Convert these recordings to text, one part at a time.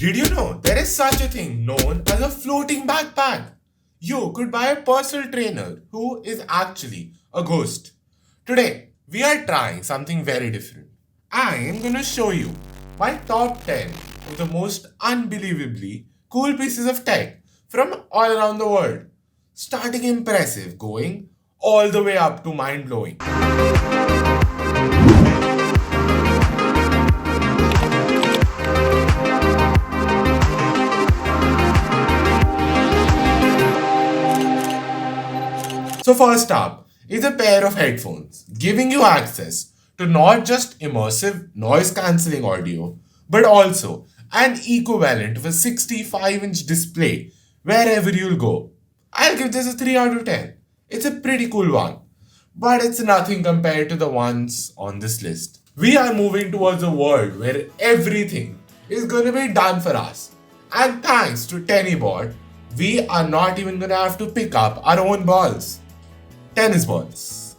Did you know there is such a thing known as a floating backpack? You could buy a personal trainer who is actually a ghost. Today, we are trying something very different. I am going to show you my top 10 of the most unbelievably cool pieces of tech from all around the world. Starting impressive, going all the way up to mind blowing. So, first up is a pair of headphones giving you access to not just immersive noise cancelling audio but also an equivalent of a 65-inch display wherever you'll go. I'll give this a 3 out of 10. It's a pretty cool one, but it's nothing compared to the ones on this list. We are moving towards a world where everything is going to be done for us. And thanks to TennyBot, we are not even going to have to pick up our own balls. Tennis balls.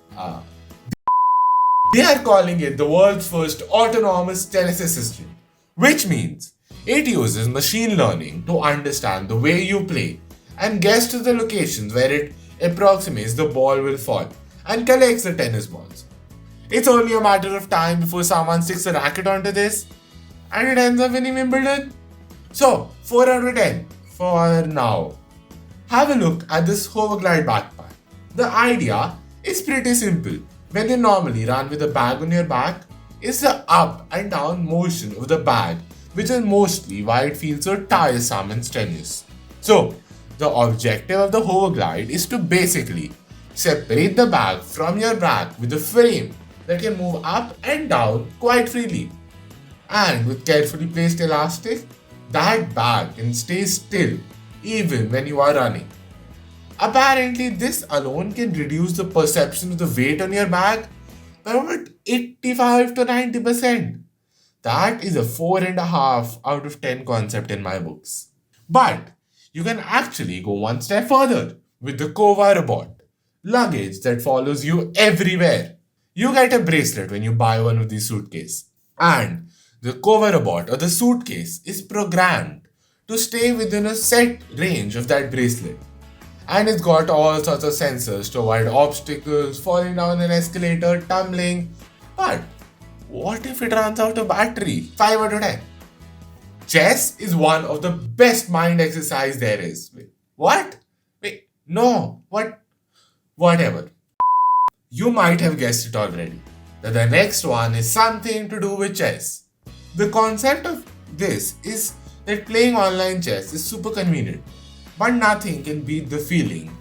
They are calling it the world's first autonomous tennis assistant, which means it uses machine learning to understand the way you play and guess to the locations where it approximates the ball will fall and collects the tennis balls. It's only a matter of time before someone sticks a racket onto this and it ends up winning Wimbledon. So, 4 out of 10 for now. Have a look at this Hoverglide backpack. The idea is pretty simple. When you normally run with a bag on your back, it's the up and down motion of the bag, which is mostly why it feels so tiresome and strenuous. So, the objective of the Hoverglide is to basically separate the bag from your back with a frame that can move up and down quite freely. And with carefully placed elastic, that bag can stay still even when you are running. Apparently, this alone can reduce the perception of the weight on your bag by about 85 to 90%. That is a 4.5 out of 10 concept in my books. But you can actually go one step further with the Kova Robot, luggage that follows you everywhere. You get a bracelet when you buy one of these suitcases. And the Kova Robot or the suitcase is programmed to stay within a set range of that bracelet. And it's got all sorts of sensors to avoid obstacles, falling down an escalator, tumbling. But what if it runs out of battery? 5 out of 10. Chess is one of the best mind exercise there is. Wait, what? Wait, no, what? Whatever. You might have guessed it already, that the next one is something to do with chess. The concept of this is that playing online chess is super convenient. But nothing can beat the feeling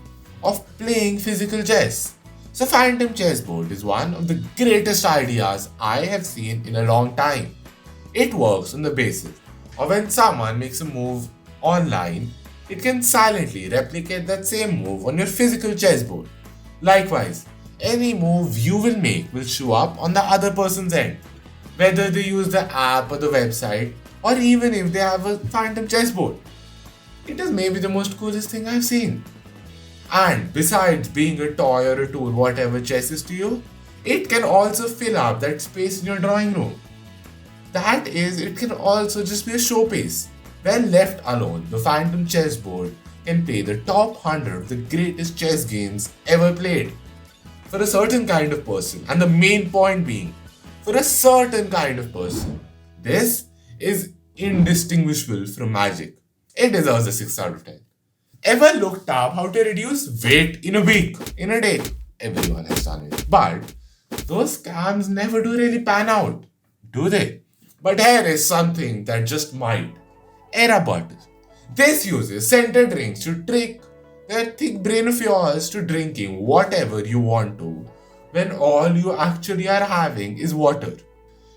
of playing physical chess. So Phantom Chessboard is one of the greatest ideas I have seen in a long time. It works on the basis of when someone makes a move online, it can silently replicate that same move on your physical chessboard. Likewise, any move you will make will show up on the other person's end, whether they use the app or the website, or even if they have a Phantom Chessboard. It is maybe the most coolest thing I've seen. And besides being a toy or a tool, whatever chess is to you, it can also fill up that space in your drawing room. That is, it can also just be a showpiece. When left alone, the Phantom Chessboard can play the top 100 of the greatest chess games ever played. For a certain kind of person, and the main point being, for a certain kind of person, this is indistinguishable from magic. It deserves a 6 out of 10. Ever looked up how to reduce weight in a week, in a day? Everyone has done it. But those scams never do really pan out, do they? But here is something that just might. Era Bottle. This uses scented drinks to trick that thick brain of yours to drinking whatever you want to, when all you actually are having is water.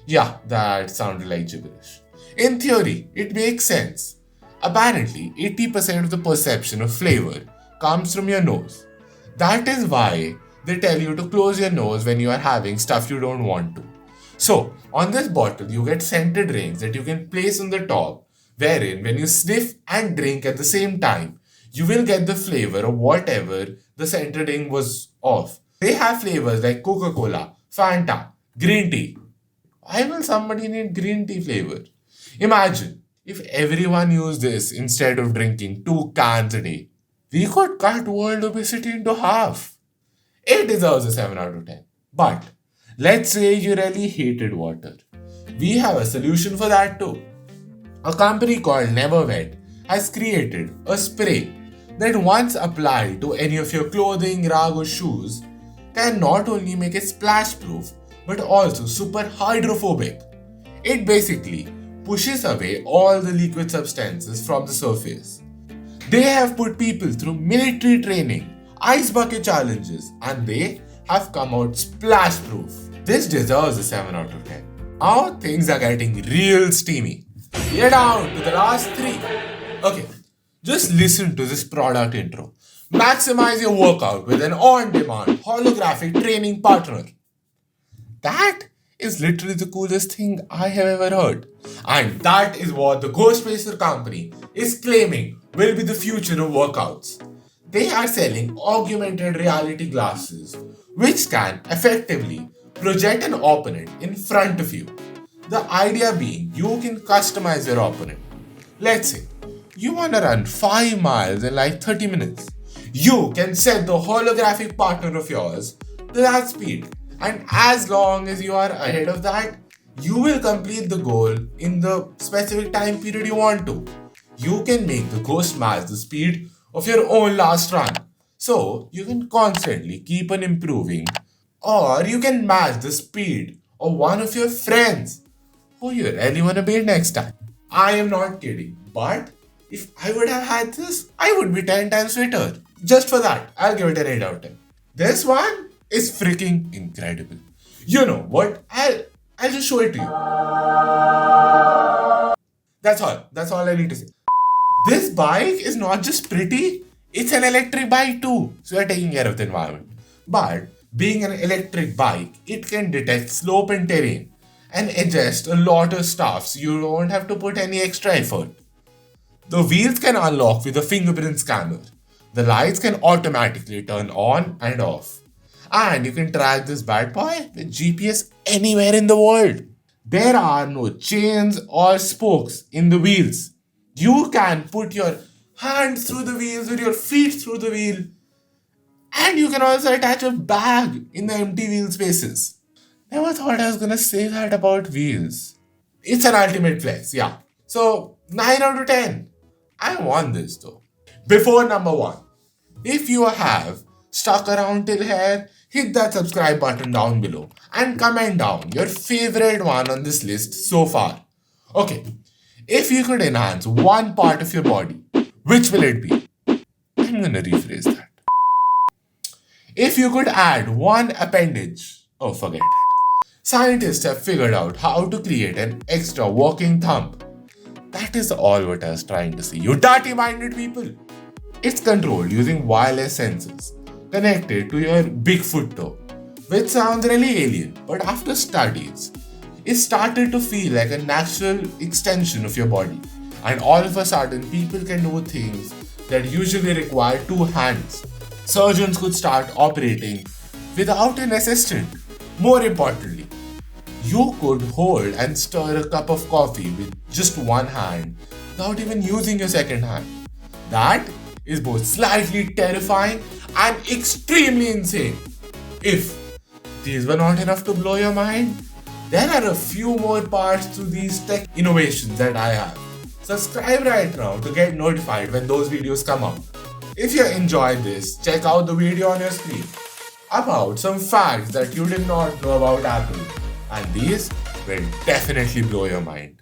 Yeah, that sounded like gibberish. In theory, it makes sense. Apparently, 80% of the perception of flavor comes from your nose. That is why they tell you to close your nose when you are having stuff you don't want to. So, on this bottle, you get scented rings that you can place on the top, wherein when you sniff and drink at the same time, you will get the flavor of whatever the scented ring was of. They have flavors like Coca-Cola, Fanta, green tea. Why will somebody need green tea flavor? Imagine If everyone used this instead of drinking 2 cans a day, we could cut world obesity into half. It deserves a 7 out of 10. But let's say you really hated water. We have a solution for that too. A company called NeverWet has created a spray that once applied to any of your clothing, rag or shoes can not only make it splash proof but also super hydrophobic. It basically pushes away all the liquid substances from the surface. They have put people through military training, ice bucket challenges, and they have come out splash proof. This deserves a 7 out of 10. Now things are getting real steamy. We're down to the last 3. Okay, just listen to this product intro. Maximize your workout with an on-demand holographic training partner. That is literally the coolest thing I have ever heard. And that is what the Ghostfacer company is claiming will be the future of workouts. They are selling augmented reality glasses which can effectively project an opponent in front of you. The idea being you can customize your opponent. Let's say you want to run 5 miles in like 30 minutes. You can set the holographic partner of yours to that speed, and as long as you are ahead of that, you will complete the goal in the specific time period you want to. You can make the ghost match the speed of your own last run. So you can constantly keep on improving, or you can match the speed of one of your friends who you really want to beat next time. I am not kidding, but if I would have had this, I would be 10 times fitter. Just for that, I'll give it an 8 out of 10. This one is freaking incredible. You know what? I'll just show it to you. That's all. That's all I need to say. This bike is not just pretty, it's an electric bike too. So you're taking care of the environment. But being an electric bike, it can detect slope and terrain and adjust a lot of stuff so you don't have to put any extra effort. The wheels can unlock with a fingerprint scanner. The lights can automatically turn on and off. And you can track this bad boy with GPS anywhere in the world. There are no chains or spokes in the wheels. You can put your hand through the wheels or your feet through the wheel. And you can also attach a bag in the empty wheel spaces. Never thought I was gonna say that about wheels. It's an ultimate flex, yeah. So 9 out of 10. I want this though. Before number 1, if you have stuck around till here, hit that subscribe button down below and comment down your favorite one on this list so far. Okay, if you could enhance one part of your body, which will it be? I'm gonna rephrase that. If you could add one appendage, oh forget it. Scientists have figured out how to create an extra working thumb. That is all what I was trying to say, you dirty-minded people. It's controlled using wireless sensors connected to your Bigfoot toe, which sounds really alien, but after studies, it started to feel like a natural extension of your body. And all of a sudden, people can do things that usually require 2 hands. Surgeons could start operating without an assistant. More importantly, you could hold and stir a cup of coffee with just 1 hand without even using your second hand. That is both slightly terrifying and extremely insane. If these were not enough to blow your mind, there are a few more parts to these tech innovations that I have. Subscribe right now to get notified when those videos come out. If you enjoyed this, check out the video on your screen about some facts that you did not know about Apple, and these will definitely blow your mind.